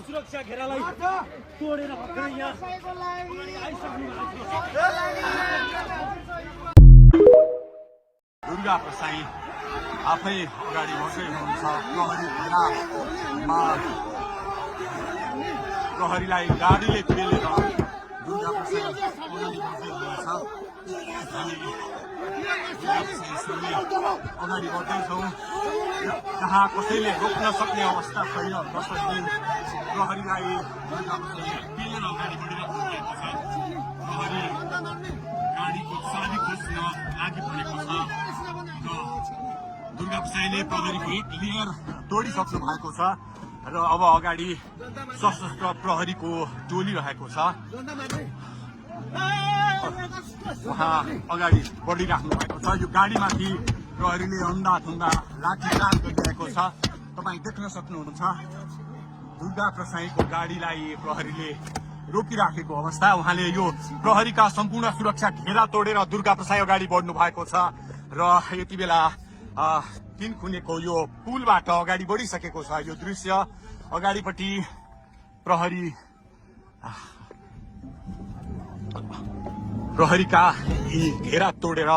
सुरक्षा घेरालाई तोडेर भर्खरै यहाँ दुर्गा प्रसाई आफै अगाडि बसेको हुनुहुन्छ। प्रहरी घेरामा प्रहरीलाई गाडीले पेलेर दुर्गा प्रसाई अगाडि बस्दै हुनुहुन्छ। अगाडि बढ्दैछौँ जहाँ कसैले रोक्न सक्ने अवस्था छैन। कसैले प्रहरीलाई दुर्गा प्रसाईले पेलेर अगाडि बढिरहेको भएको छ। प्रहरी गाडीको चाबी खोज्न लागि परेको छ र दुर्गा प्रसाईले प्रहरीको एक लेयर तोडिसक्नु भएको छ र अब अगाडि सशस्त्र प्रहरीको टोली रहेको छ। उहाँ अगाडि बढिराख्नु भएको छ। यो गाडीमाथि प्रहरीले अन्धाधुन्दा लाठीचार्ज गरिरहेको छ। तपाईँ देख्न सक्नुहुन्छ दुर्गा प्रसाईको गाडीलाई प्रहरीले रोकिराखेको अवस्था। उहाँले यो प्रहरीका सम्पूर्ण सुरक्षा घेरा तोडेर दुर्गा प्रसाई अगाडि बढ्नु भएको छ र यति बेला तीनखुनेको यो पुलबाट अगाडि बढिसकेको छ। यो दृश्य अगाडिपट्टि प्रहरीका यी घेरा तोडेर